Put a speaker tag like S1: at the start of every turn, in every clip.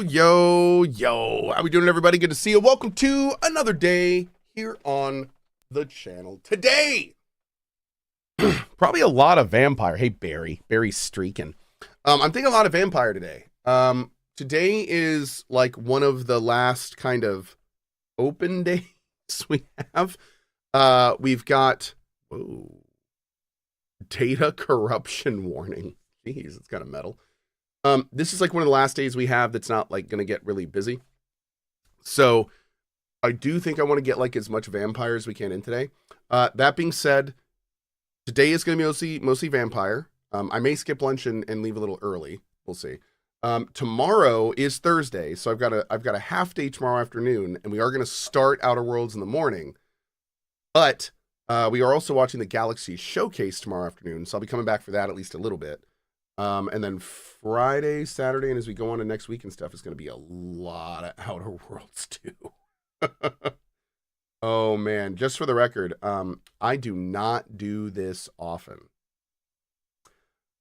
S1: Yo. How we doing, everybody? Good to see you. Welcome to another day here on the channel. Today, probably a lot of vampire. Hey, Barry's streaking. I'm thinking a lot of vampire today. Today is like one of the last kind of open days we have. We've got data corruption warning. Jeez, it's kind of metal. This is like one of the last days we have that's not like going to get really busy. So I do think I want to get like as much vampire as we can in today. That being said, today is going to be mostly vampire. I may skip lunch and leave a little early. We'll see. Tomorrow is Thursday, so I've got a half day tomorrow afternoon, and we are going to start Outer Worlds in the morning. But we are also watching the Galaxy Showcase tomorrow afternoon, so I'll be coming back for that at least a little bit. And then Friday, Saturday, and as we go on to next week and stuff, is going to be a lot of Outer Worlds too. Oh man, just for the record, I do not do this often,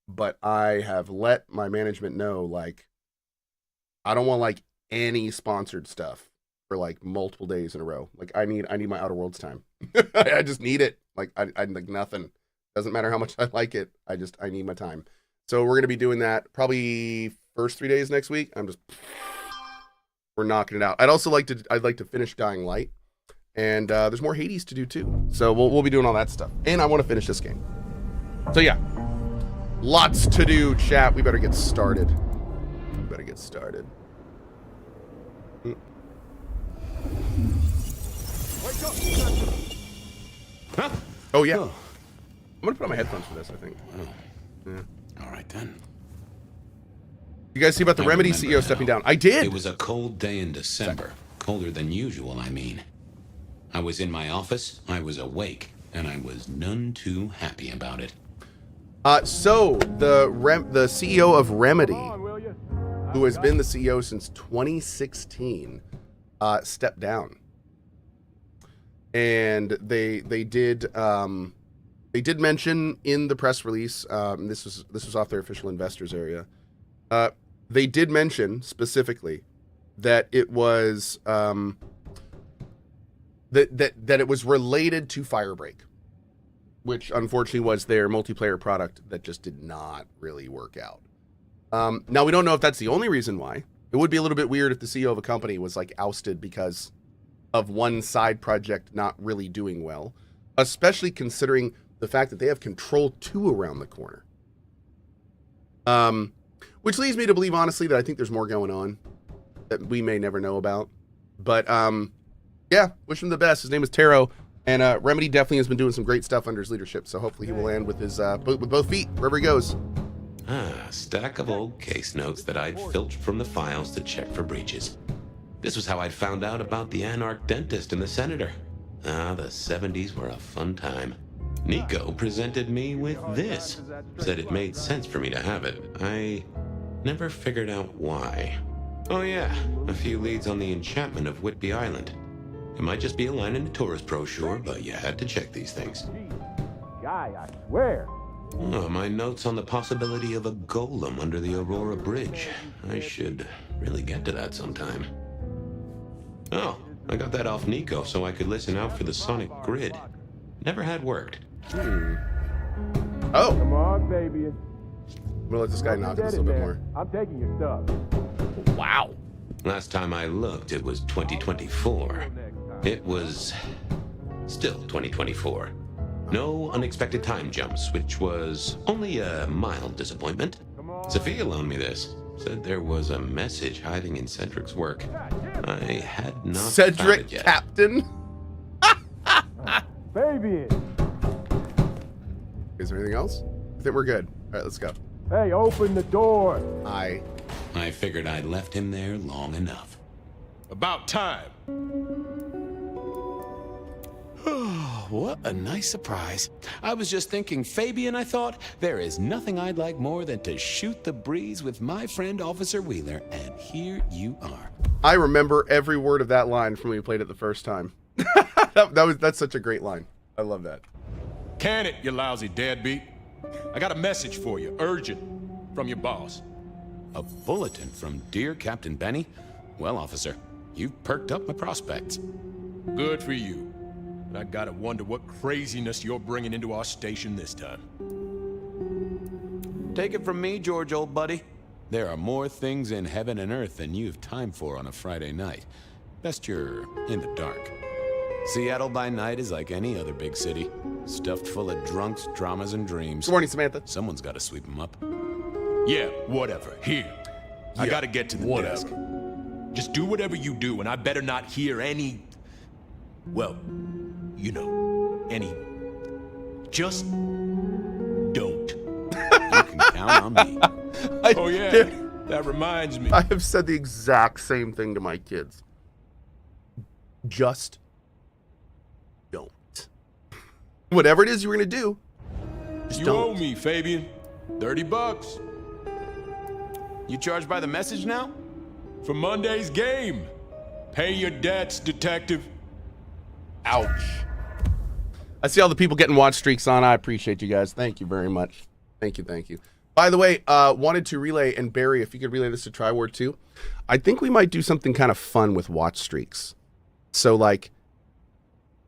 S1: but I have let my management know, like, I don't want like any sponsored stuff for like multiple days in a row. Like I need my Outer Worlds time. I just need it. Like I like nothing. Doesn't matter how much I like it. I need my time. So we're going to be doing that probably first 3 days next week. We're knocking it out. I'd like to finish Dying Light, and there's more Hades to do too. So we'll be doing all that stuff, and I want to finish this game. So yeah, lots to do, chat. We better get started.
S2: Huh?
S1: Oh yeah. I'm gonna put on my headphones for this, I think. Yeah.
S2: All right then.
S1: You guys see about the Remedy CEO stepping down? I did.
S2: It was a cold day in December. Colder than usual, I mean. I was in my office, I was awake, and I was none too happy about it.
S1: So the CEO of Remedy, who has been the CEO since 2016, stepped down. And they did mention in the press release, this was off their official investors area. They did mention specifically that it was that it was related to Firebreak, which unfortunately was their multiplayer product that just did not really work out. Now we don't know if that's the only reason why. It would be a little bit weird if the CEO of a company was like ousted because of one side project not really doing well, especially considering the fact that they have Control 2 around the corner. Which leads me to believe, honestly, that I think there's more going on that we may never know about. But, yeah, wish him the best. His name is Taro, and Remedy definitely has been doing some great stuff under his leadership, so hopefully he will land with his with both feet wherever he goes.
S2: A stack of old case notes that I'd filched from the files to check for breaches. This was how I'd found out about the Anarch dentist and the senator. The 70s were a fun time. Nico presented me with this. Said it made sense for me to have it. I never figured out why. Oh yeah, a few leads on the enchantment of Whitby Island. It might just be a line in the tourist brochure, but you had to check these things.
S3: Guy, I swear.
S2: Oh, my notes on the possibility of a golem under the Aurora Bridge. I should really get to that sometime. Oh, I got that off Nico so I could listen out for the sonic grid. Never had worked.
S1: Oh.
S3: Come on, baby.
S1: I'm gonna let this guy knock this a little bit more.
S3: I'm taking your stuff.
S1: Wow.
S2: Last time I looked, it was 2024. It was still 2024. No unexpected time jumps, which was only a mild disappointment. Sophia loaned me this. Said there was a message hiding in Cedric's work. I had not
S1: Cedric
S2: found it yet.
S1: Captain?
S3: Baby.
S1: Is there anything else? I think we're good. All right, let's go.
S3: Hey, open the door.
S2: I figured I'd left him there long enough.
S4: About time.
S5: What a nice surprise. I was just thinking, Fabian, I thought, there is nothing I'd like more than to shoot the breeze with my friend Officer Wheeler, and here you are.
S1: I remember every word of that line from when we played it the first time. That's such a great line. I love that.
S4: Can it, you lousy deadbeat. I got a message for you, urgent, from your boss.
S5: A bulletin from dear Captain Benny? Well, officer, you've perked up my prospects.
S4: Good for you. But I gotta wonder what craziness you're bringing into our station this time.
S5: Take it from me, George, old buddy. There are more things in heaven and earth than you've time for on a Friday night. Best you're in the dark. Seattle by night is like any other big city. Stuffed full of drunks, dramas, and dreams.
S1: Good morning, Samantha.
S5: Someone's got to sweep them up.
S4: Yeah, whatever. Here. I gotta get to the desk. Just do whatever you do, and I better not hear any... Well, you know, any... Just don't.
S5: You can count on me.
S4: Oh yeah, that reminds me.
S1: I have said the exact same thing to my kids. Just don't. Whatever it is you were going to do, just
S4: You
S1: don't.
S4: owe me, Fabian. $30.
S5: You charged by the message now?
S4: For Monday's game. Pay your debts, detective.
S1: Ouch. I see all the people getting watch streaks on. I appreciate you guys. Thank you very much. Thank you, thank you. By the way, wanted to relay, and Barry, if you could relay this to Triward too, I think we might do something kind of fun with watch streaks. So, like,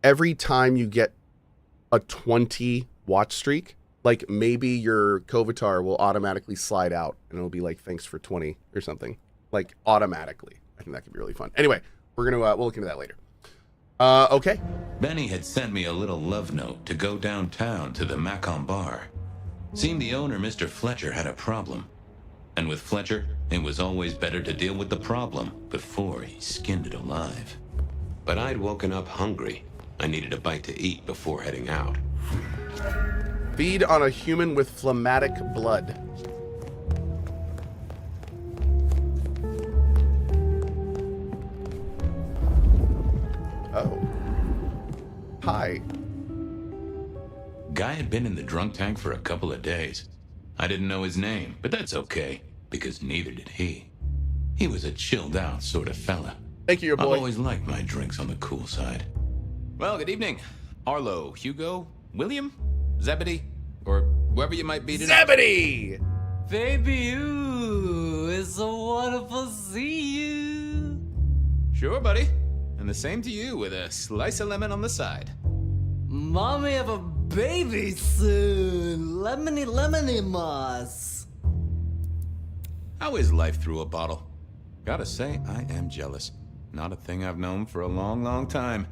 S1: every time you get a 20 watch streak, like, maybe your Kovatar will automatically slide out, and it'll be like, thanks for 20 or something. Like, automatically. I think that could be really fun. Anyway, we'll look into that later. Okay.
S2: Benny had sent me a little love note to go downtown to the Macon bar. Seemed the owner, Mr. Fletcher, had a problem. And with Fletcher, it was always better to deal with the problem before he skinned it alive. But I'd woken up hungry. I needed a bite to eat before heading out.
S1: Feed on a human with phlegmatic blood. Oh. Hi.
S2: Guy had been in the drunk tank for a couple of days. I didn't know his name, but that's okay, because neither did he. He was a chilled out sort of fella.
S1: Thank you, your
S2: I've
S1: boy.
S2: always liked my drinks on the cool side.
S5: Well, good evening. Arlo, Hugo, William, Zebedee, or whoever you might be tonight.
S1: Zebedee!
S6: Baby, ooh, it's so wonderful to see you.
S5: Sure, buddy. And the same to you with a slice of lemon on the side.
S6: Mommy have a baby soon. Lemony moss.
S5: How is life through a bottle? Gotta say, I am jealous. Not a thing I've known for a long, long time.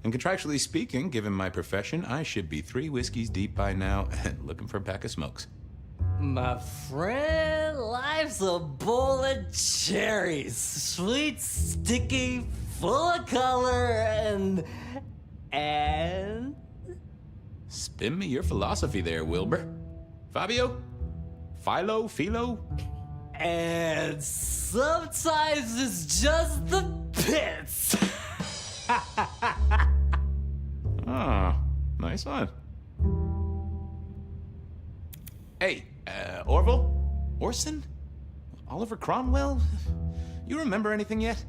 S5: And contractually speaking, given my profession, I should be 3 whiskeys deep by now and looking for a pack of smokes.
S6: My friend, life's a bowl of cherries. Sweet, sticky, full of color, and...
S5: Spin me your philosophy there, Wilbur. Fabio? Philo?
S6: And sometimes it's just the pits.
S5: Ah, nice one. Hey, Orville? Orson? Oliver Cromwell? You remember anything yet?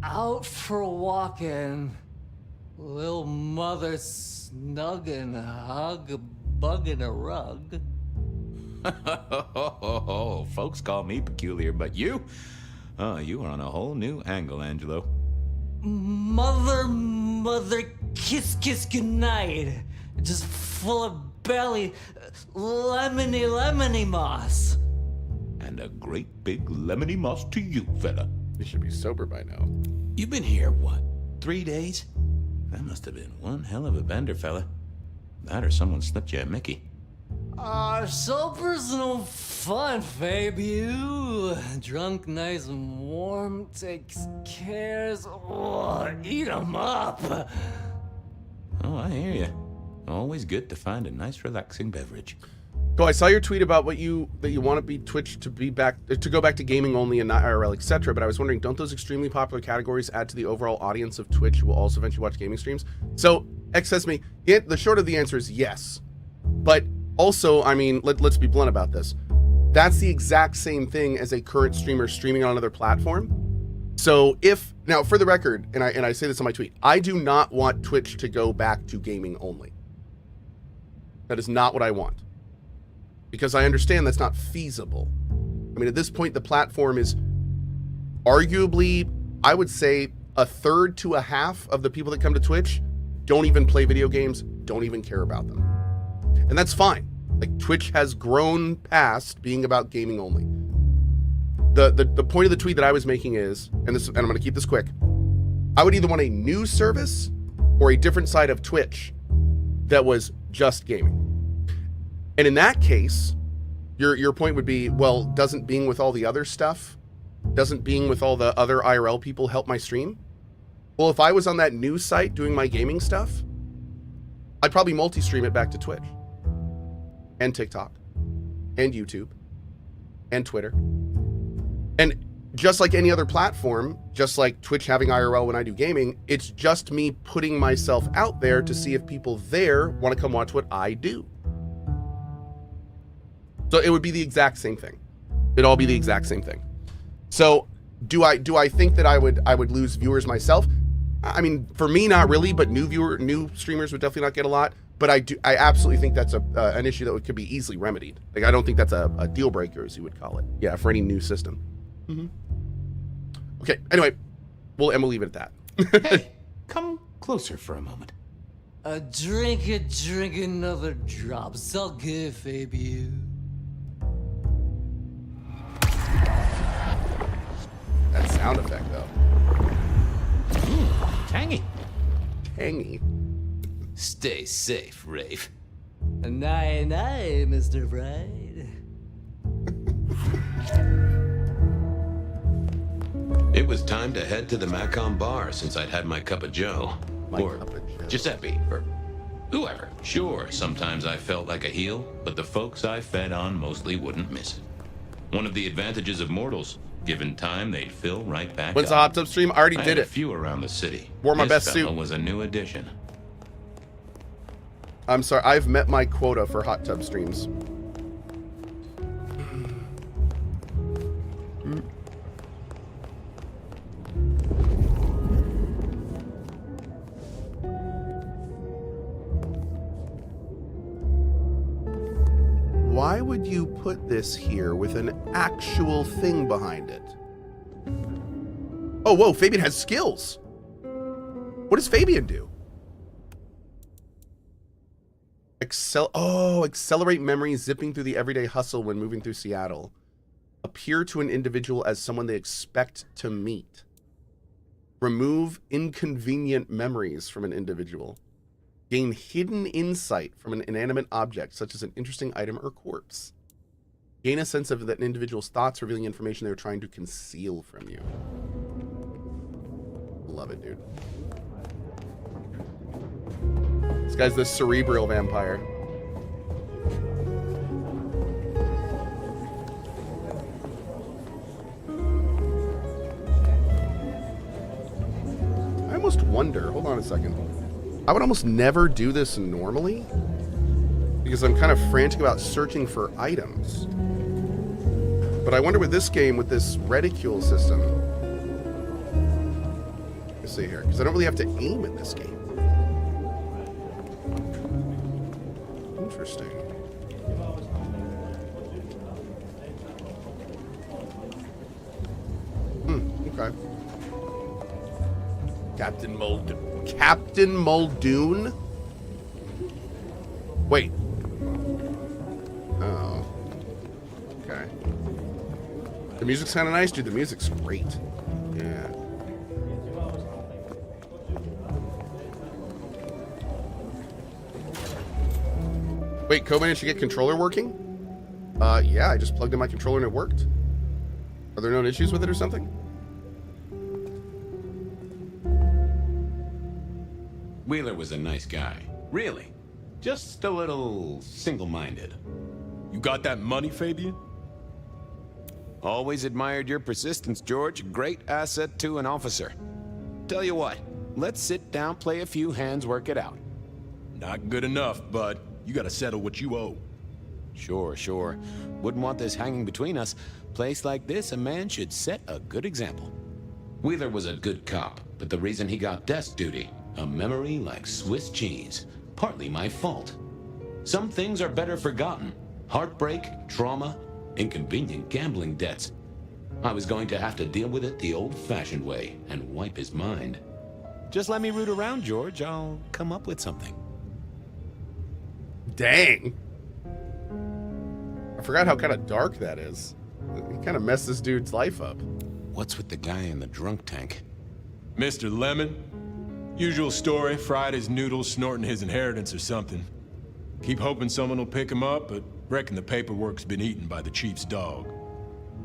S6: Out for walking. Little mother snuggin', bugging a rug.
S5: Folks call me peculiar, but you? Oh, you are on a whole new angle, Angelo.
S6: Mother, kiss goodnight. Just full of belly, lemony moss.
S5: And a great big lemony moss to you, fella.
S1: You should be sober by now.
S5: You've been here, what, 3 days? That must have been one hell of a bender, fella. That or someone slipped you a Mickey.
S6: Sober's no fun, Fabian. Drunk, nice and warm, takes cares. Oh, eat 'em up.
S5: Oh, I hear you. Always good to find a nice, relaxing beverage.
S1: So I saw your tweet about that you want to be Twitch to go back to gaming only and not IRL, etc. But I was wondering, don't those extremely popular categories add to the overall audience of Twitch who will also eventually watch gaming streams? So X says to me, the short of the answer is yes. But also, I mean, let's be blunt about this. That's the exact same thing as a current streamer streaming on another platform. So now for the record, and I say this on my tweet, I do not want Twitch to go back to gaming only. That is not what I want. because I understand that's not feasible. I mean, at this point, the platform is arguably, I would say, a third to a half of the people that come to Twitch don't even play video games, don't even care about them. And that's fine. Like, Twitch has grown past being about gaming only. The point of the tweet that I was making is, and I'm going to keep this quick, I would either want a new service or a different side of Twitch that was just gaming. And in that case, your point would be, well, doesn't being with all the other stuff, doesn't being with all the other IRL people help my stream? Well, if I was on that news site doing my gaming stuff, I'd probably multi-stream it back to Twitch and TikTok and YouTube and Twitter. And just like any other platform, just like Twitch having IRL when I do gaming, it's just me putting myself out there to see if people there want to come watch what I do. So it would be the exact same thing. It'd all be the exact same thing. So do I think that I would lose viewers myself? I mean, for me, not really, but new streamers would definitely not get a lot. But I absolutely think that's an issue that could be easily remedied. Like, I don't think that's a deal breaker, as you would call it. Yeah, for any new system. Okay, anyway, we'll leave it at that.
S5: Hey, come closer for a moment.
S6: Drink another drop. It's all good, Fabio.
S1: That sound effect, though.
S5: Tangy.
S1: Tangy.
S5: Stay safe, Rafe.
S6: Night, Mr. Bride.
S2: It was time to head to the Macon bar since I'd had my cup of joe. Or Giuseppe, or whoever. Sure, sometimes I felt like a heel, but the folks I fed on mostly wouldn't miss it. One of the advantages of mortals, given time, they'd fill right back
S1: When's the
S2: up.
S1: hot tub stream? I already
S2: I
S1: did
S2: had a
S1: it.
S2: few around the city.
S1: Wore my
S2: This
S1: best
S2: fellow
S1: suit.
S2: was a new addition.
S1: I'm sorry, I've met my quota for hot tub streams. Why would you put this here with an actual thing behind it? Oh, whoa, Fabian has skills. What does Fabian do? Accelerate memory, zipping through the everyday hustle when moving through Seattle. Appear to an individual as someone they expect to meet. Remove inconvenient memories from an individual. Gain hidden insight from an inanimate object, such as an interesting item or corpse. Gain a sense of that individual's thoughts, revealing information they're trying to conceal from you. Love it, dude. This guy's the cerebral vampire. I almost wonder, hold on a second. I would almost never do this normally because I'm kind of frantic about searching for items. But I wonder with this game, with this reticule system, let's see here, because I don't really have to aim in this game. Interesting. Okay. Captain Muldoon? Wait. Oh. Okay. The music's kind of nice, dude. The music's great. Yeah. Wait, Cohh managed to get controller working? Yeah, I just plugged in my controller and it worked. Are there known issues with it or something?
S2: Wheeler was a nice guy. Really. Just a little single-minded.
S4: You got that money, Fabian?
S5: Always admired your persistence, George. Great asset to an officer. Tell you what, let's sit down, play a few hands, work it out.
S4: Not good enough, bud. You gotta settle what you owe.
S5: Sure. Wouldn't want this hanging between us. Place like this, a man should set a good example.
S2: Wheeler was a good cop, but the reason he got desk duty, a memory like Swiss cheese, partly my fault. Some things are better forgotten, Heartbreak, trauma, inconvenient gambling debts. I was going to have to deal with it the old-fashioned way and wipe his mind.
S5: Just let me root around, George. I'll come up with something.
S1: Dang. I forgot how kind of dark that is. He kind of messed this dude's life up.
S5: What's with the guy in the drunk tank?
S4: Mr. Lemon. Usual story, fried his noodles, snorting his inheritance or something. Keep hoping someone will pick him up, but reckon the paperwork's been eaten by the chief's dog.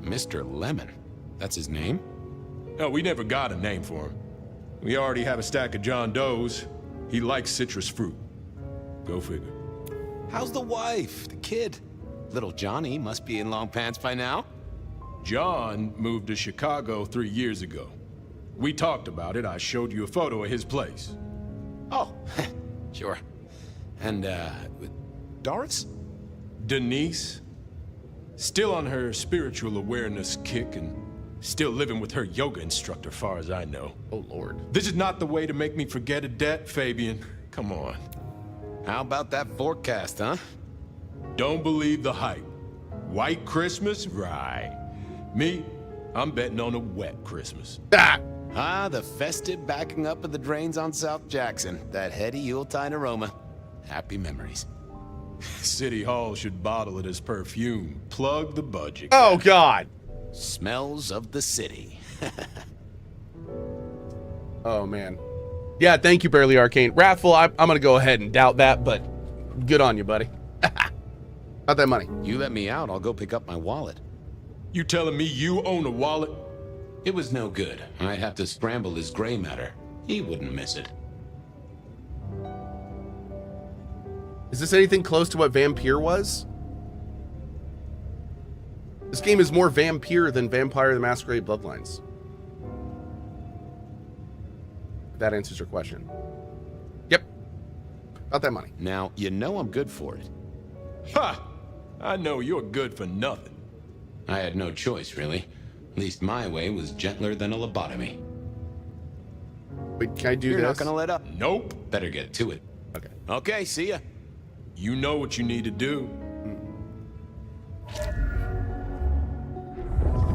S5: Mr. Lemon. That's his name?
S4: No, we never got a name for him. We already have a stack of John Does. He likes citrus fruit. Go figure.
S5: How's the wife? The kid? Little Johnny must be in long pants by now.
S4: John moved to Chicago 3 years ago. We talked about it. I showed you a photo of his place.
S5: Oh, sure. And, Doris?
S4: Denise? Still on her spiritual awareness kick and still living with her yoga instructor, far as I know.
S1: Oh, Lord.
S4: This is not the way to make me forget a debt, Fabian. Come on.
S5: How about that forecast, huh?
S4: Don't believe the hype. White Christmas? Right. Me, I'm betting on a wet Christmas.
S5: Ah, the festive backing up of the drains on South Jackson. That heady Yuletide aroma. Happy memories.
S4: City Hall should bottle it as perfume. Plug the budget.
S1: Oh, God.
S5: Smells of the city.
S1: Oh, man. Yeah, thank you, Barely Arcane. Wrathful, I'm going to go ahead and doubt that, but good on you, buddy. About that money.
S5: You let me out, I'll go pick up my wallet.
S4: You telling me you own a wallet?
S2: It was no good. I'd have to scramble his gray matter. He wouldn't miss it.
S1: Is this anything close to what Vampire was? This game is more Vampire than Vampire the Masquerade Bloodlines. If that answers your question. Yep. About that money.
S5: Now, you know I'm good for it.
S4: Ha! I know you're good for nothing.
S2: I had no choice, really. At least my way was gentler than a lobotomy.
S1: Wait, can I do
S5: You're
S1: this?
S5: not gonna let up.
S4: Nope.
S2: Better get to it.
S1: Okay.
S5: Okay, see ya.
S4: You know what you need to do.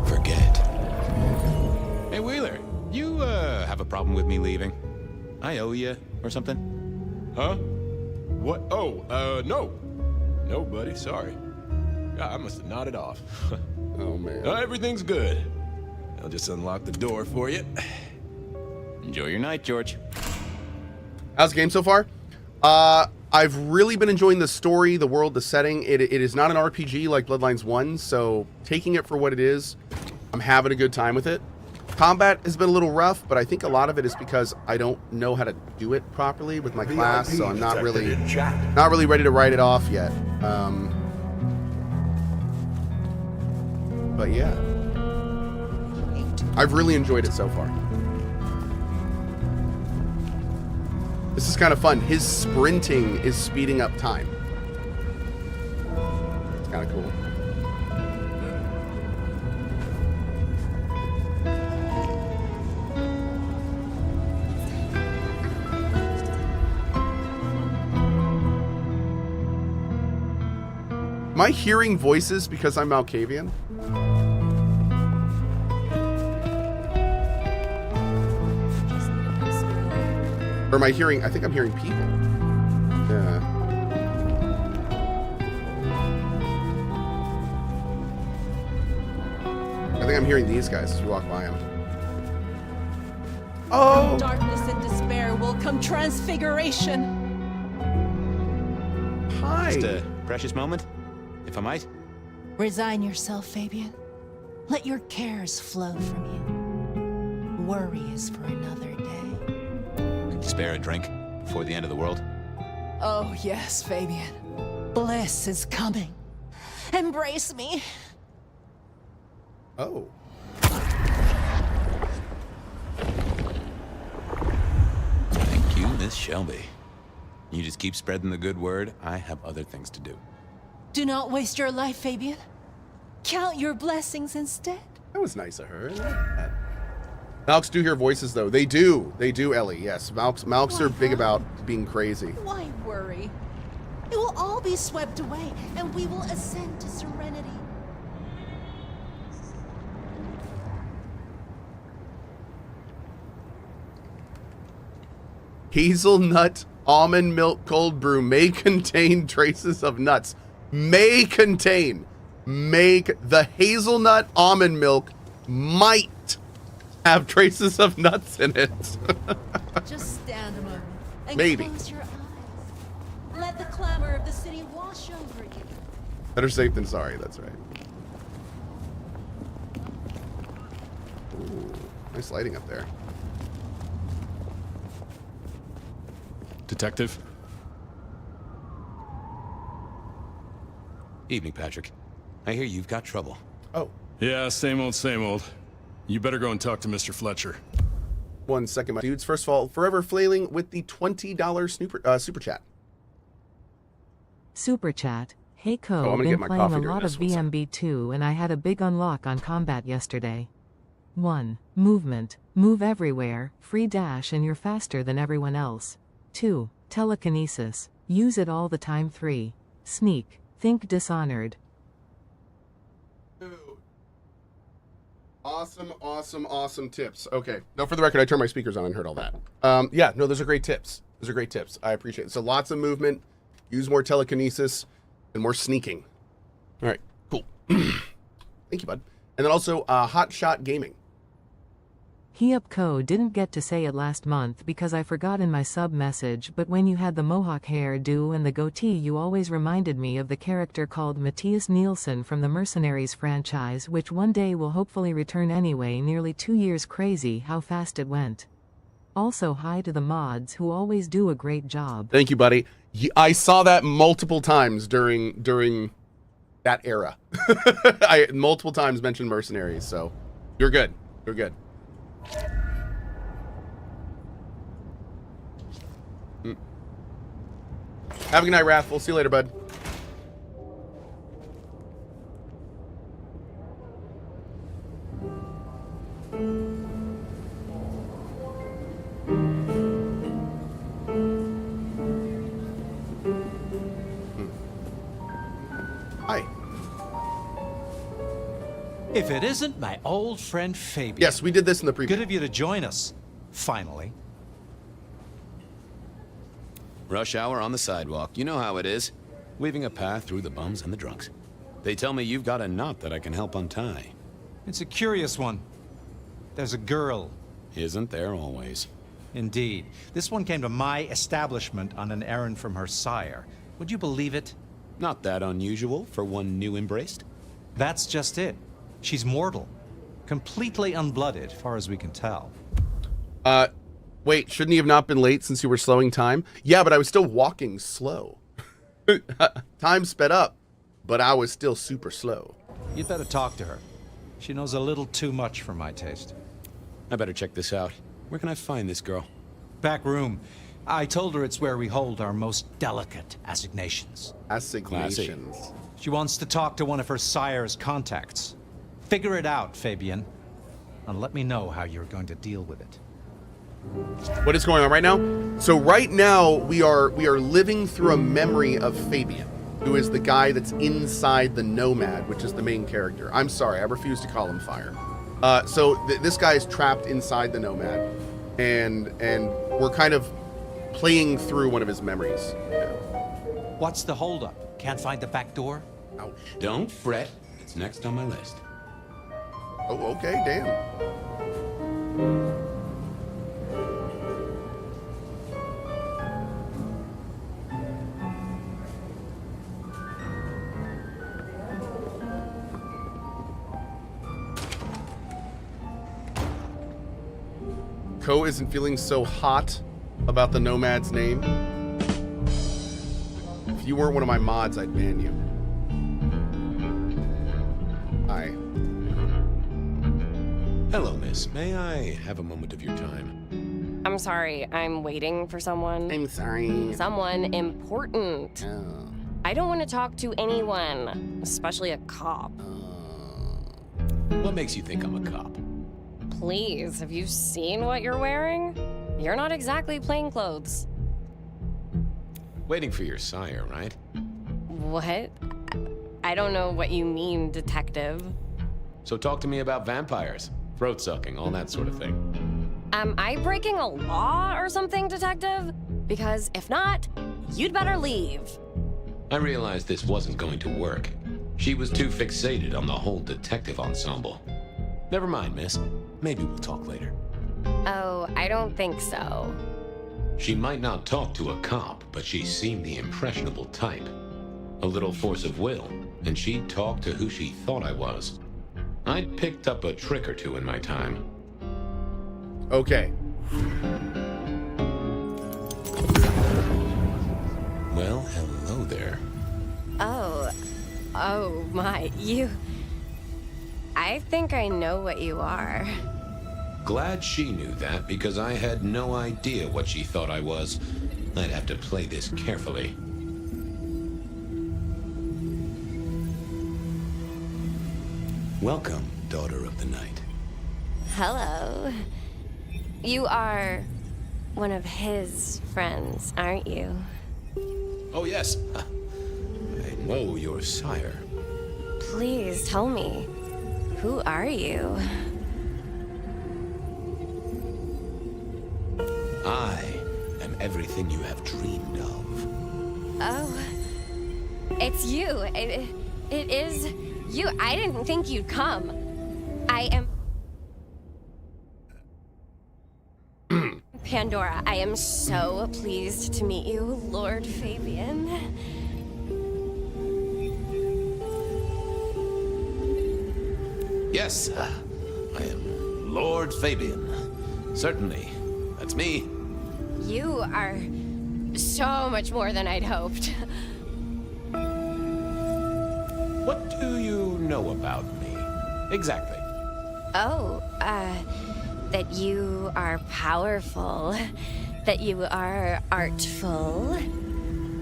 S5: Forget. Hey, Wheeler, you, have a problem with me leaving? I owe you or something?
S4: Huh? What? Oh, no. No, buddy, sorry. God, I must have nodded off.
S1: Oh, man.
S4: Everything's good. I'll just unlock the door for you.
S5: Enjoy your night, George.
S1: How's the game so far? I've really been enjoying the story, the world, the setting. It is not an RPG like Bloodlines 1, so taking it for what it is, I'm having a good time with it. Combat has been a little rough, but I think a lot of it is because I don't know how to do it properly with my class, so I'm not really ready to write it off yet. But yeah, I've really enjoyed it so far. This is kind of fun. His sprinting is speeding up time. It's kind of cool. Am I hearing voices because I'm Malkavian? Or am I hearing, I think I'm hearing people. Yeah. I think I'm hearing these guys as we walk by them. Oh!
S7: Darkness and despair will come transfiguration.
S1: Hi!
S5: Just a precious moment, if I might.
S7: Resign yourself, Fabian. Let your cares flow from you. Worry is for another day.
S5: Could you spare a drink before the end of the world?
S7: Oh, yes, Fabian. Bliss is coming. Embrace me.
S1: Oh.
S5: Thank you, Miss Shelby. You just keep spreading the good word. I have other things to do.
S7: Do not waste your life, Fabian. Count your blessings instead.
S1: That was nice of her. I like that. Malks do hear voices, though. They do. They do, Ellie. Yes. Malks are big about being crazy.
S7: Why worry? It will all be swept away, and we will ascend to serenity.
S1: Hazelnut almond milk cold brew may contain traces of nuts. May contain. Make the hazelnut almond milk might have traces of nuts in it.
S7: Just stand a moment and
S1: Maybe.
S7: close your eyes. Let the clamor of the city wash over you.
S1: Better safe than sorry, that's right. Ooh, nice lighting up there.
S5: Detective?
S2: Evening, Patrick. I hear you've got trouble.
S1: Oh,
S5: Yeah, same old, same old. You better go and talk to Mr. Fletcher.
S1: 1 second, my dudes. First of all, Forever Flailing with the $20 super chat.
S8: Super chat. Hey
S1: I'm
S8: Cohh,
S1: gonna
S8: been
S1: get my
S8: playing
S1: coffee
S8: a
S1: during
S8: lot
S1: this
S8: of
S1: one, so-
S8: VMB2 and I had a big unlock on combat yesterday. 1. Movement. Move everywhere, free dash and you're faster than everyone else. 2. Telekinesis. Use it all the time. 3. Sneak. Think Dishonored.
S1: Awesome tips. Okay. No, for the record, I turned my speakers on and heard all that. Yeah, no, those are great tips. Those are great tips. I appreciate it. So lots of movement, use more telekinesis, and more sneaking. All right, cool. Thank you, bud. And then also, Hot Shot Gaming.
S8: He up Cohh didn't get to say it last month because I forgot in my sub message, but when you had the mohawk hairdo and the goatee you always reminded me of the character called Matthias Nielsen from the Mercenaries franchise, which one day will hopefully return anyway. Nearly 2 years. Crazy how fast it went. Also hi to the mods who always do a great job.
S1: Thank you, buddy. I saw that multiple times during that era. I multiple times mentioned Mercenaries, so you're good. You're good. Have a good night, Wrathful. See you later, bud. Hi.
S9: If it isn't my old friend Fabian.
S1: Yes, we did this in the preview.
S9: Good of you to join us, finally.
S2: Rush hour on the sidewalk. You know how it is. Weaving a path through the bums and the drunks. They tell me you've got a knot that I can help untie.
S9: It's a curious one. There's a girl.
S2: Isn't there always?
S9: Indeed. This one came to my establishment on an errand from her sire. Would you believe it?
S2: Not that unusual for one new embraced.
S9: That's just it. She's mortal. Completely unblooded, far as we can tell.
S1: Wait, shouldn't he have not been late since you were slowing time? Yeah, but I was still walking slow. Time sped up, but I was still super slow.
S9: You'd better talk to her. She knows a little too much for my taste.
S2: I better check this out. Where can I find this girl?
S9: Back room. I told her it's where we hold our most delicate assignations.
S1: Assignations.
S9: She wants to talk to one of her sire's contacts. Figure it out, Fabian, and let me know how you're going to deal with it.
S1: What is going on right now? So right now we are living through a memory of Fabian, who is the guy that's inside the Nomad, which is the main character. I'm sorry, I refuse to call him Fire. So this guy is trapped inside the Nomad, and we're kind of playing through one of his memories. Yeah.
S9: What's the holdup? Can't find the back door?
S1: Ouch.
S2: Don't fret. It's next on my list.
S1: Oh, okay, damn. Cohh isn't feeling so hot about the Nomad's name. If you weren't one of my mods, I'd ban you. Hi.
S2: Hello, miss. May I have a moment of your time?
S10: I'm sorry, I'm waiting for someone.
S1: I'm sorry.
S10: Someone important.
S1: Oh.
S10: I don't want to talk to anyone, especially a cop.
S2: What makes you think I'm a cop?
S10: Please, have you seen what you're wearing? You're not exactly plainclothes.
S5: Waiting for your sire, right?
S10: What? I don't know what you mean, detective.
S5: So talk to me about vampires, throat sucking, all that sort of thing.
S10: Am I breaking a law or something, detective? Because if not, you'd better leave.
S2: I realized this wasn't going to work. She was too fixated on the whole detective ensemble.
S5: Never mind, miss. Maybe we'll talk later.
S10: Oh, I don't think so.
S2: She might not talk to a cop, but she seemed the impressionable type. A little force of will, and she'd talk to who she thought I was. I'd picked up a trick or two in my time.
S1: Okay.
S5: Well, hello there.
S10: Oh my, I think I know what you are.
S2: Glad she knew that, because I had no idea what she thought I was. I'd have to play this carefully.
S5: Welcome, daughter of the night.
S10: Hello. You are one of his friends, aren't you?
S5: Oh, yes. I know your sire.
S10: Please tell me, who are you?
S5: I am everything you have dreamed of.
S10: Oh, it's you. It is you. I didn't think you'd come. I am Pandora. I am so pleased to meet you, Lord Fabian.
S5: Yes, I am Lord Fabian. Certainly. That's me.
S10: You are so much more than I'd hoped.
S5: What do you know about me? Exactly.
S10: Oh, that you are powerful, that you are artful,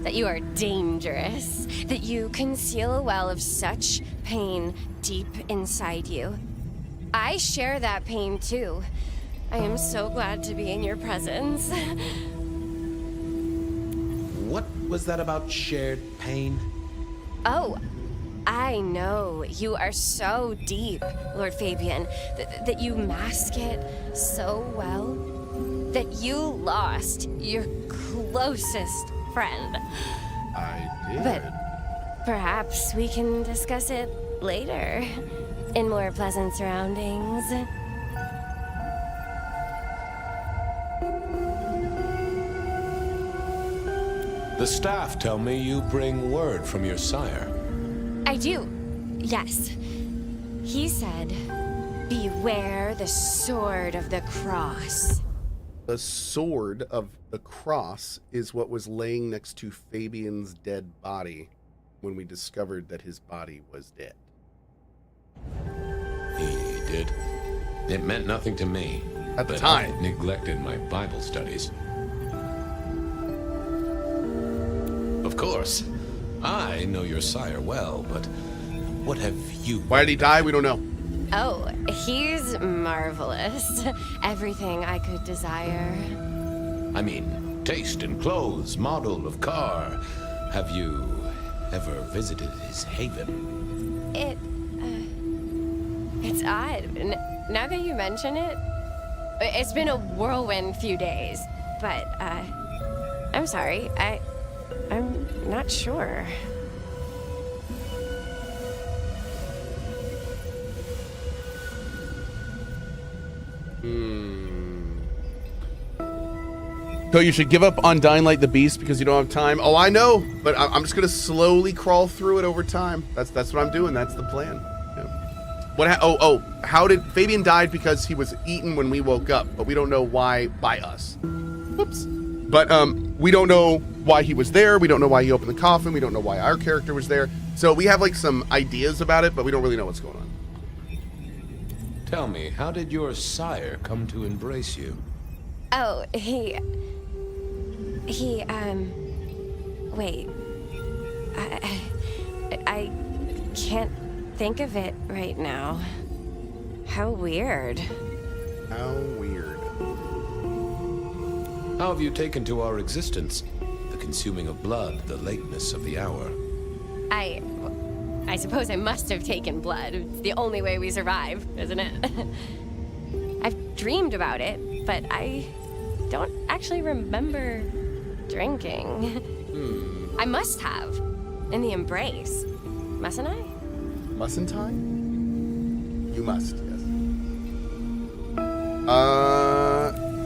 S10: that you are dangerous, that you conceal a well of such pain deep inside you. I share that pain too. I am so glad to be in your presence.
S5: What was that about shared pain?
S10: Oh, I know. You are so deep, Lord Fabian, that you mask it so well, that you lost your closest friend.
S1: I did.
S10: But perhaps we can discuss it later, in more pleasant surroundings.
S5: The staff tell me you bring word from your sire.
S10: I do, yes. He said, beware the sword of the cross.
S1: The sword of the cross is what was laying next to Fabian's dead body when we discovered that his body was dead.
S5: He did.
S2: It meant nothing to me.
S1: At the
S2: but
S1: time.
S2: I neglected my Bible studies.
S5: Of course. I know your sire well, but what have you...
S1: Why did he die? We don't know.
S10: Oh, he's marvelous. Everything I could desire.
S5: I mean, taste in clothes, model of car. Have you ever visited his haven?
S10: It's odd. Now that you mention it, it's been a whirlwind few days. But, I'm sorry. I'm not sure.
S1: So you should give up on Dying Light the Beast because you don't have time. Oh, I know, but I'm just gonna slowly crawl through it over time. That's what I'm doing. That's the plan. Yeah. What? How did Fabian died because he was eaten when we woke up, but we don't know why by us. Whoops. But we don't know why he was there. We don't know why he opened the coffin. We don't know why our character was there. So we have like some ideas about it, but we don't really know what's going on.
S5: Tell me, how did your sire come to embrace you?
S10: Oh, wait. I can't think of it right now. How weird.
S1: How weird.
S5: How have you taken to our existence? The
S2: consuming of blood, the lateness of the hour.
S10: I suppose I must have taken blood. It's the only way we survive, isn't it? I've dreamed about it, but I don't actually remember drinking. I must have. In the embrace. Mustn't I?
S1: Mustn't I? You must, yes.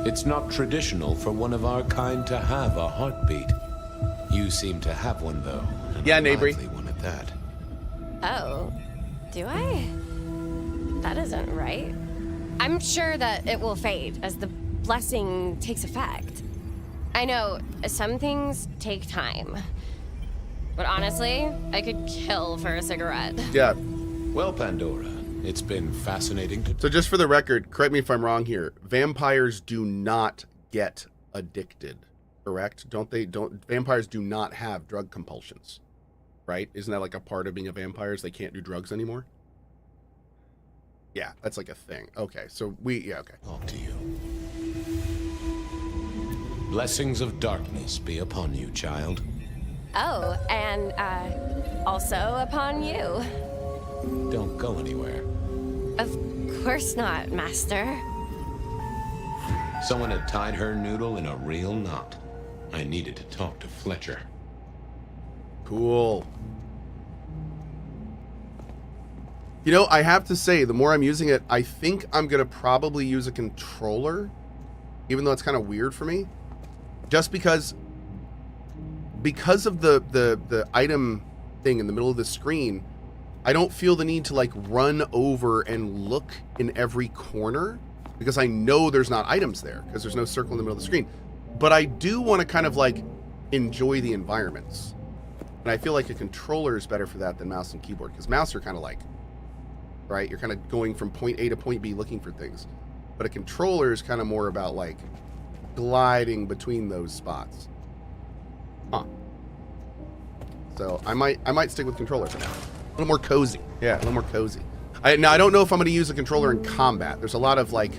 S2: It's not traditional for one of our kind to have a heartbeat. You seem to have one, though. And
S1: Yeah,
S2: a
S1: Neighbory.
S2: lively one at that.
S10: Oh, do I? That isn't right. I'm sure that it will fade as the blessing takes effect. I know some things take time. But honestly, I could kill for a cigarette.
S1: Yeah.
S2: Well, Pandora, it's been fascinating to...
S1: So just for the record, correct me if I'm wrong here. Vampires do not get addicted, correct? Vampires do not have drug compulsions, right? Isn't that like a part of being a vampire is they can't do drugs anymore? Yeah, that's like a thing. Okay, so okay.
S2: Talk to you. Blessings of darkness be upon you, child.
S10: Oh, and also upon you.
S2: Don't go anywhere.
S10: Of course not, Master.
S2: Someone had tied her noodle in a real knot. I needed to talk to Fletcher.
S1: Cool. You know, I have to say, the more I'm using it, I think I'm going to probably use a controller, even though it's kind of weird for me. Just because of the item thing in the middle of the screen, I don't feel the need to like run over and look in every corner because I know there's not items there because there's no circle in the middle of the screen. But I do want to kind of like enjoy the environments. And I feel like a controller is better for that than mouse and keyboard because mouse are kind of like, right? You're kind of going from point A to point B looking for things. But a controller is kind of more about like gliding between those spots. Huh. So I might stick with controller for now. A little more cozy. Yeah, a little more cozy. Now I don't know if I'm going to use a controller in combat. There's a lot of like,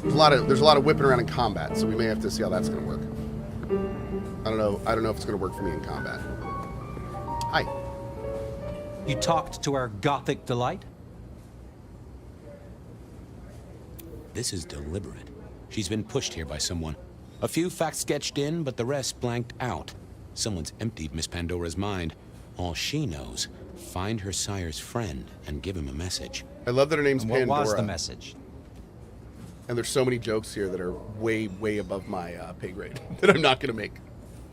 S1: there's a lot of whipping around in combat, so we may have to see how that's going to work. I don't know if it's going to work for me in combat. Hi.
S9: You talked to our gothic delight?
S2: This is deliberate. She's been pushed here by someone. A few facts sketched in, but the rest blanked out. Someone's emptied Miss Pandora's mind. All she knows, find her sire's friend and give him a message.
S1: I love that her name's Pandora.
S9: What was the message?
S1: And there's so many jokes here that are way, way above my pay grade that I'm not going to make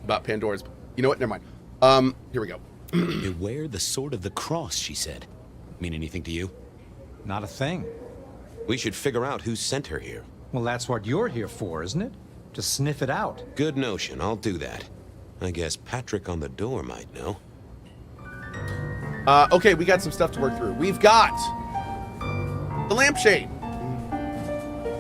S1: about Pandora's. You know what? Never mind. Here we go.
S2: Beware the sword of the cross, she said. Mean anything to you?
S9: Not a thing.
S2: We should figure out who sent her here.
S9: Well, that's what you're here for, isn't it? To sniff it out.
S2: Good notion. I'll do that. I guess Patrick on the door might know.
S1: Okay, we got some stuff to work through. We've got the lampshade.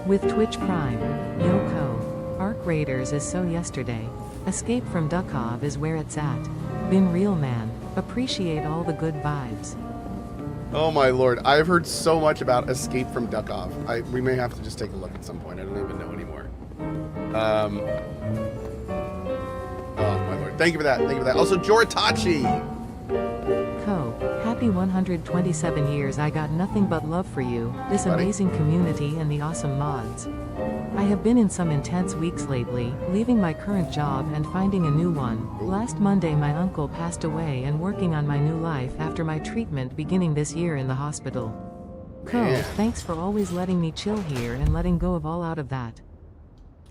S8: With Twitch Prime, yo Cohh. Arc Raiders is so yesterday. Escape from Dukhov is where it's at. Been real, man. Appreciate all the good vibes.
S1: Oh my lord, I've heard so much about Escape from Dukhov. We may have to just take a look at some point. I don't even know anymore. Oh my lord, thank you for that. Thank you for that. Also, Joritachi.
S8: Cohh, happy 127 years. I got nothing but love for you, this amazing community and the awesome mods. I have been in some intense weeks lately, leaving my current job and finding a new one. Last Monday my uncle passed away and working on my new life after my treatment beginning this year in the hospital. Cohh, thanks for always letting me chill here and letting go of all out of that.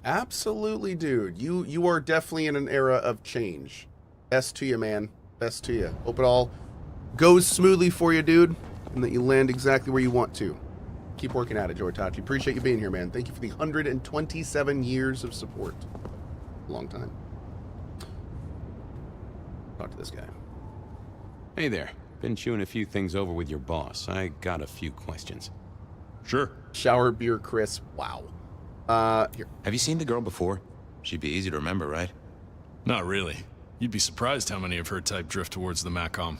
S1: Absolutely, dude. You are definitely in an era of change. Best to you, man. Best to you. Hope it all goes smoothly for you, dude, and that you land exactly where you want to. Keep working at it, Joritachi. Appreciate you being here, man. Thank you for the 127 years of support. Long time. Talk to this guy.
S2: Hey there. Been chewing a few things over with your boss. I got a few questions.
S4: Sure.
S1: Shower beer, Chris. Wow. Here.
S2: Have you seen the girl before? She'd be easy to remember, right?
S11: Not really. You'd be surprised how many of her type drift towards the Macom.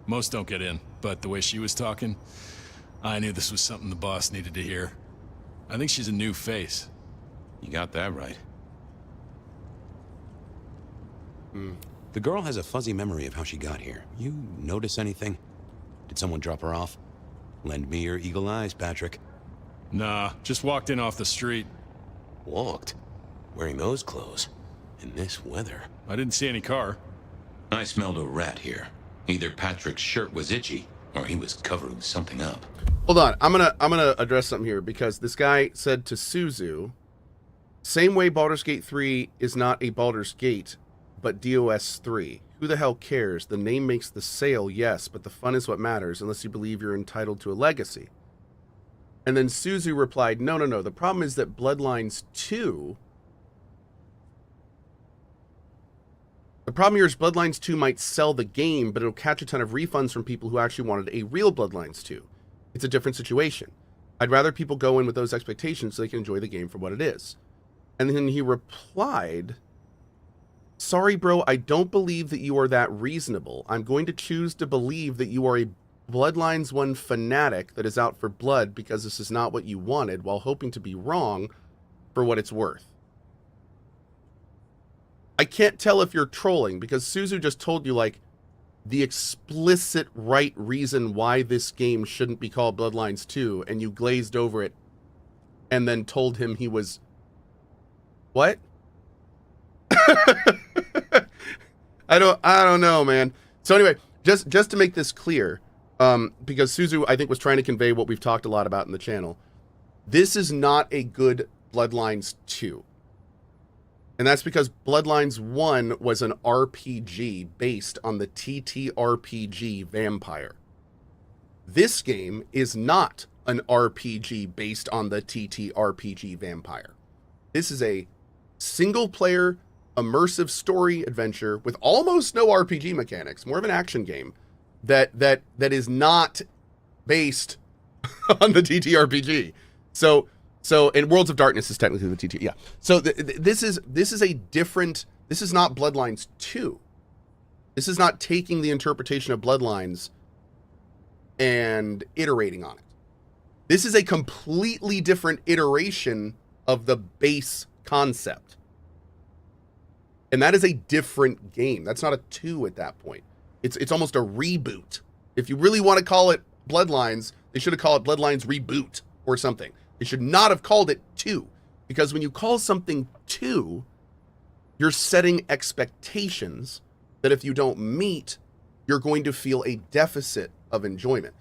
S11: Most don't get in, but the way she was talking, I knew this was something the boss needed to hear. I think she's a new face.
S2: You got that right.
S5: The girl has a fuzzy memory of how she got here. You notice anything? Did someone drop her off? Lend me your eagle eyes, Patrick.
S11: Nah, just walked in off the street.
S5: Walked? Wearing those clothes? In this weather?
S11: I didn't see any car.
S2: I smelled a rat here. Either Patrick's shirt was itchy, or he was covering something up.
S1: Hold on, I'm gonna address something here because this guy said to Suzu, same way Baldur's Gate 3 is not a Baldur's Gate, but DOS 3. Who the hell cares? The name makes the sale, yes, but the fun is what matters, unless you believe you're entitled to a legacy. And then Suzu replied, no. The problem is that Bloodlines 2... The problem here is Bloodlines 2 might sell the game, but it'll catch a ton of refunds from people who actually wanted a real Bloodlines 2. It's a different situation. I'd rather people go in with those expectations so they can enjoy the game for what it is. And then he replied, sorry, bro, I don't believe that you are that reasonable. I'm going to choose to believe that you are a Bloodlines 1 fanatic that is out for blood because this is not what you wanted, while hoping to be wrong for what it's worth. I can't tell if you're trolling because Suzu just told you, like, the explicit right reason why this game shouldn't be called Bloodlines 2, and you glazed over it and then told him he was... What? I don't know, man. So anyway, just to make this clear, because Suzu, I think, was trying to convey what we've talked a lot about in the channel. This is not a good Bloodlines 2. And that's because Bloodlines 1 was an RPG based on the TTRPG Vampire. This game is not an RPG based on the TTRPG Vampire. This is a single-player, immersive story adventure with almost no RPG mechanics, more of an action game that is not based on the TTRPG. So and Worlds of Darkness is technically the TT. Yeah. So this is a different. This is not Bloodlines 2. This is not taking the interpretation of Bloodlines and iterating on it. This is a completely different iteration of the base concept. And that is a different game. That's not a 2 at that point. It's almost a reboot. If you really want to call it Bloodlines, they should have called it Bloodlines Reboot or something. They should not have called it 2, because when you call something 2, you're setting expectations that if you don't meet, you're going to feel a deficit of enjoyment.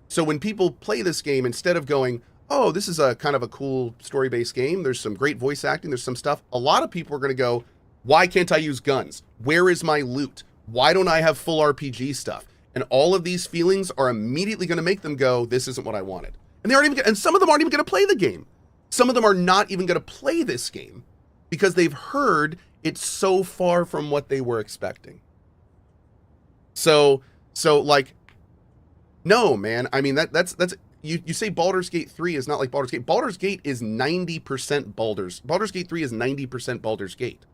S1: So when people play this game, instead of going, oh, this is a kind of a cool story-based game, there's some great voice acting, there's some stuff, a lot of people are going to go, why can't I use guns? Where is my loot? Why don't I have full RPG stuff? And all of these feelings are immediately going to make them go, this isn't what I wanted. And they aren't even, and some of them aren't even going to play the game. Some of them are not even going to play this game because they've heard it's so far from what they were expecting. So like, no, man. I mean, that's you say Baldur's Gate 3 is not like Baldur's Gate. Baldur's Gate is 90% Baldur's Gate 3 is 90% Baldur's Gate.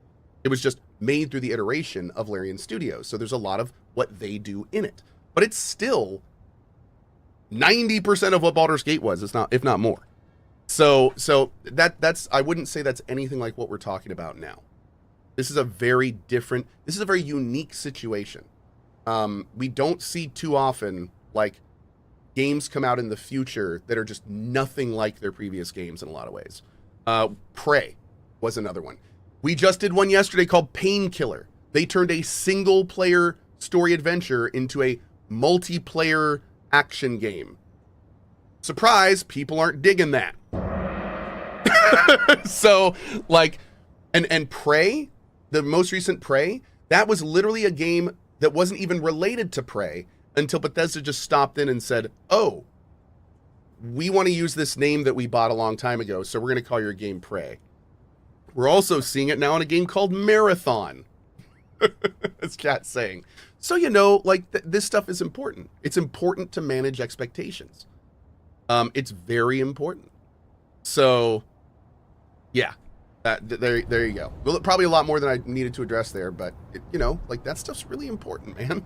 S1: It was just made through the iteration of Larian Studios. So there's a lot of what they do in it. But it's still 90% of what Baldur's Gate was, if not more. So that's I wouldn't say that's anything like what we're talking about now. This is a very different, this is a very unique situation. We don't see too often like games come out in the future that are just nothing like their previous games in a lot of ways. Prey was another one. We just did one yesterday called Painkiller. They turned a single player story adventure into a multiplayer action game. Surprise, people aren't digging that. So like, and Prey, the most recent Prey, that was literally a game that wasn't even related to Prey until Bethesda just stopped in and said, oh, we want to use this name that we bought a long time ago, so we're going to call your game Prey. We're also seeing it now in a game called Marathon. As Cat's saying. So, you know, like this stuff is important. It's important to manage expectations. It's very important. So, yeah, there you go. Well, probably a lot more than I needed to address there, but you know, like that stuff's really important, man.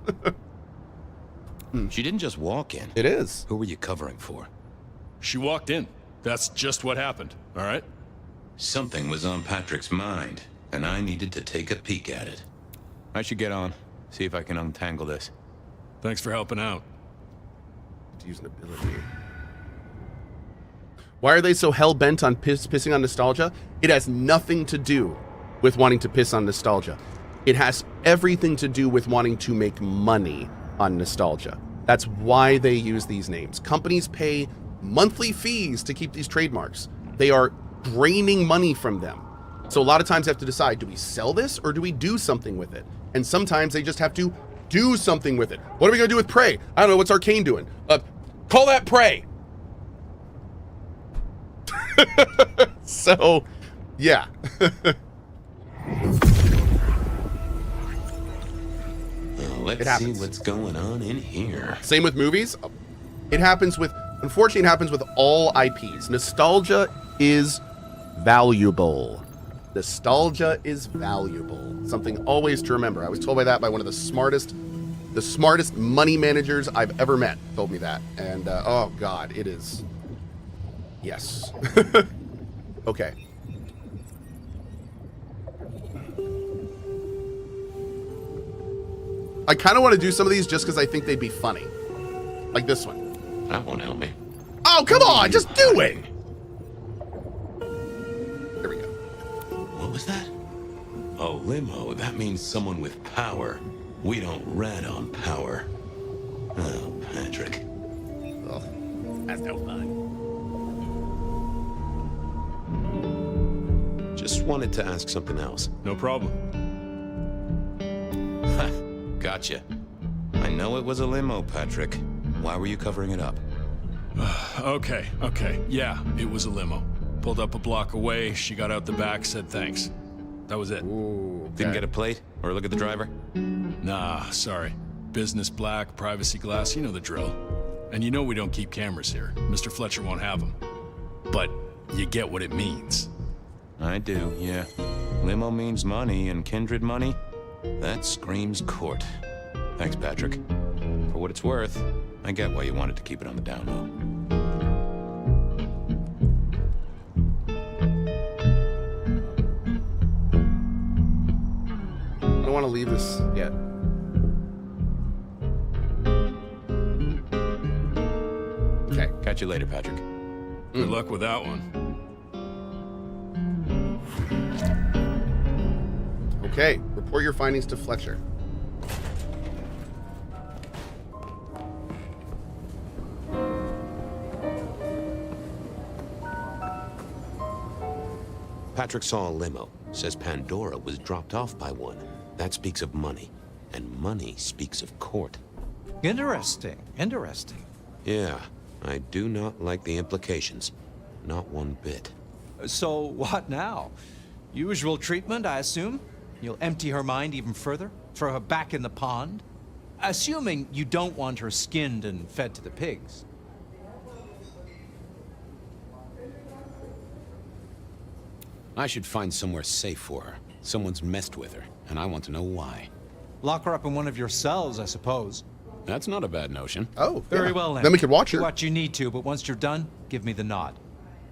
S5: She didn't just walk in.
S1: It is.
S5: Who were you covering for?
S11: She walked in. That's just what happened, all right?
S2: Something was on Patrick's mind, and I needed to take a peek at it.
S4: I should get on. See if I can untangle this.
S11: Thanks for helping out.
S1: To use an ability. Why are they so hell-bent on pissing on nostalgia? It has nothing to do with wanting to piss on nostalgia. It has everything to do with wanting to make money on nostalgia. That's why they use these names. Companies pay monthly fees to keep these trademarks. They are draining money from them. So a lot of times they have to decide, do we sell this or do we do something with it? And sometimes they just have to do something with it. What are we going to do with Prey? I don't know. What's Arcane doing? Call that Prey. So, yeah.
S2: Let's see what's going on in here.
S1: Same with movies. It happens with, unfortunately, it happens with all IPs. Nostalgia is valuable. Nostalgia is valuable. Something always to remember. I was told by that by one of the smartest money managers I've ever met. Told me that. And, oh God, it is. Yes. Okay. I kind of want to do some of these just because I think they'd be funny. Like this one.
S2: That won't help me.
S1: Oh, come on, just do it! There we go.
S2: What was that? Oh, limo. That means someone with power. We don't rat on power. Oh, Patrick.
S1: Oh, that's no fun.
S2: Just wanted to ask something else.
S11: No problem.
S2: Gotcha. I know it was a limo, Patrick. Why were you covering it up?
S11: Okay. Yeah, it was a limo. Pulled up a block away, she got out the back, said thanks. That was it.
S1: Ooh, okay.
S2: Didn't get a plate or look at the driver?
S11: Nah, sorry. Business black, privacy glass, you know the drill. And you know we don't keep cameras here. Mr. Fletcher won't have them. But you get what it means.
S2: I do, yeah. Limo means money, and kindred money? That screams court. Thanks, Patrick. For what it's worth, I get why you wanted to keep it on the down low.
S1: I don't want to leave this yet. Okay.
S2: Catch you later, Patrick.
S11: Good luck with that one.
S1: Okay, report your findings to Fletcher.
S2: Patrick saw a limo. Says Pandora was dropped off by one. That speaks of money. And money speaks of court.
S9: Interesting.
S2: Yeah, I do not like the implications. Not one bit.
S9: So what now? Usual treatment, I assume? You'll empty her mind even further? Throw her back in the pond? Assuming you don't want her skinned and fed to the pigs.
S5: I should find somewhere safe for her. Someone's messed with her, and I want to know why.
S9: Lock her up in one of your cells, I suppose.
S5: That's not a bad notion.
S1: Oh,
S9: Very
S1: yeah.
S9: well, then.
S1: Then we could watch
S9: Do
S1: her.
S9: what you need to, but once you're done, give me the nod.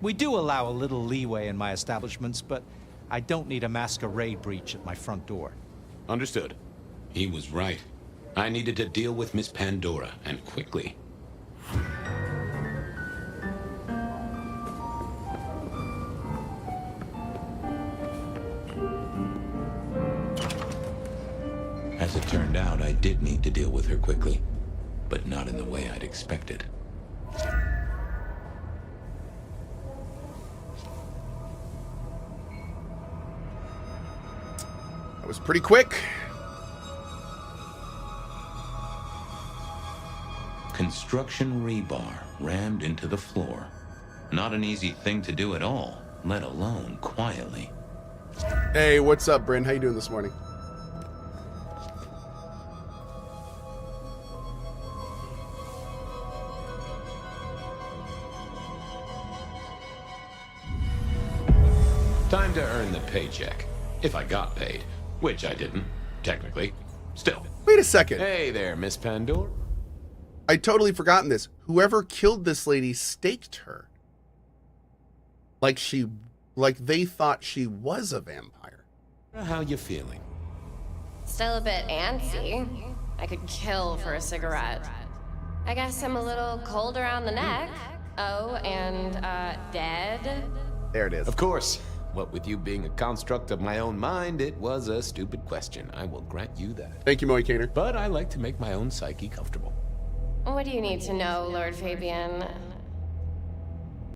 S9: We do allow a little leeway in my establishments, but I don't need a masquerade breach at my front door.
S5: Understood. He was right. I needed to deal with Miss Pandora, and quickly.
S2: As it turned out, I did need to deal with her quickly. But not in the way I'd expected.
S1: That was pretty quick.
S2: Construction rebar rammed into the floor. Not an easy thing to do at all, let alone quietly.
S1: Hey, what's up, Bryn? How you doing this morning?
S2: Time to earn the paycheck. If I got paid. Which I didn't, technically. Still.
S1: Wait a second.
S5: Hey there, Miss Pandora.
S1: I totally forgotten this. Whoever killed this lady staked her. Like they thought she was a vampire.
S5: How you feeling?
S10: Still a bit antsy. I could kill for a cigarette. I guess I'm a little cold around the neck. Oh, and, dead?
S1: There it is.
S2: Of course. What with you being a construct of my own mind, it was a stupid question. I will grant you that.
S1: Thank you, Moikaner.
S2: But I like to make my own psyche comfortable.
S10: What do you need to know, Lord Fabian?